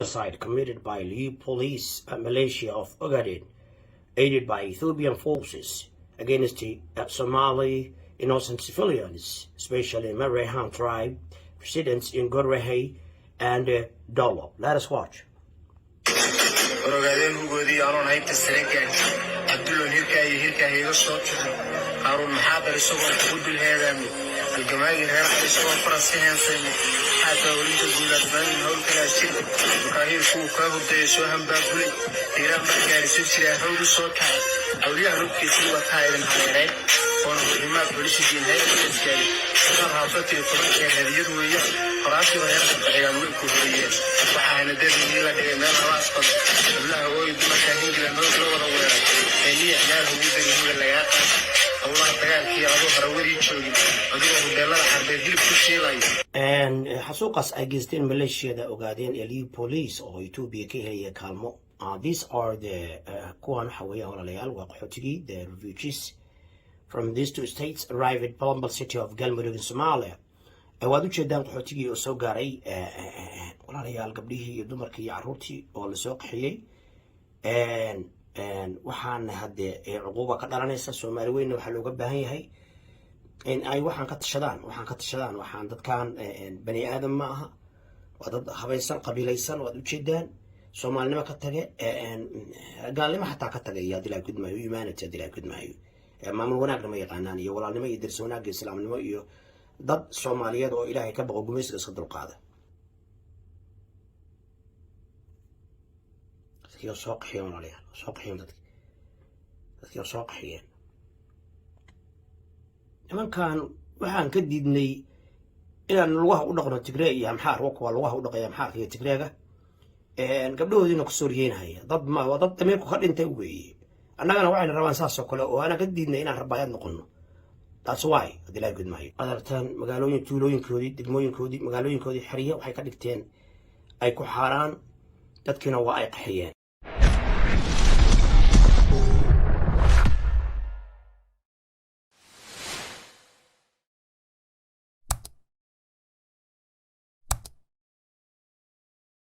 Genocide committed by Liu police and militia of Ogaden, aided by Ethiopian forces, against the Somali innocent civilians, especially Marehan tribe, residents in Gorehe and Dolo. Let us watch. الجماهير هي راح تسوق فرنسيين سنة حتى وليد الجولات من هول كلا شيء وكاهير فوق كابو تيسوهم بقولي تيران بقى رسيت شيء هول الصوت أولياء ربك سوى تاير الحيرين ونحن بوليس الدين هاي الإسكالي صار هافتي فرنسا هذه ويا فرنسا وهي تبعي من كوريا وحنا دبي نيلا دبي ما خلاص قد لا هو يبغى كاهين كلا نور ولا ولا هني إحنا هو يبغى يقول لا يا الله تعالى كي أروح رويري شوي xasuuqaas ay geysteen maleeshiyada ogaadeen ee Liu police oo Ethiopia ka helaya kaalmo. These are the kuwan waxa weeyaan walaalayaal waa qaxootigii the refugees from these two states arrived at Palambal city of Galmudug in Somalia. Waad u jeedaan qaxootigii oo soo gaaray walaalayaal gabdhihii iyo dumarkii iyo carruurtii oo la soo qaxiyay waxaan hadde cuquuba ka dhalanaysa Soomaali weyn waxa looga baahan yahay in ay waxaan ka tashadaan waxaan dadkan bani aadam ma aha waa dad habaysan qabiilaysan waad u jeedaan Soomaalnimo ka tage gaalnimo xataa ka tagay yaa dilaa gudmaayo humanity dilaa gudmaayo maamul wanaagna ma yaqaanaan iyo walaalnimo iyo dirs wanaag iyo islaamnimo iyo dad Soomaaliyeed oo Ilaahay ka baqo gumaysiga iska dulqaada dadkii soo qaxiyeen walaalayaal soo qaxiyeen dadkii soo qaxiyeen nimankan waxaan ka diidnay inaan lugaha u dhaqno Tigray iyo Amxaar waa lugaha u dhaqaya Amxaarka iyo Tigrayga gabdhahoodina ku soo riyeynaya dad ma waa dad dameerku ka dhintay weeye annagana waxayna rabaan saas oo kale oo aan ka diidnay inaan rabaayad noqono. That's why adilaa gudmaayo adartan magaalooyin tuulooyinkoodii degmooyinkoodii magaalooyinkoodii xiriye waxay ka dhigteen ay ku xaaraan dadkina waa ay qaxiyeen.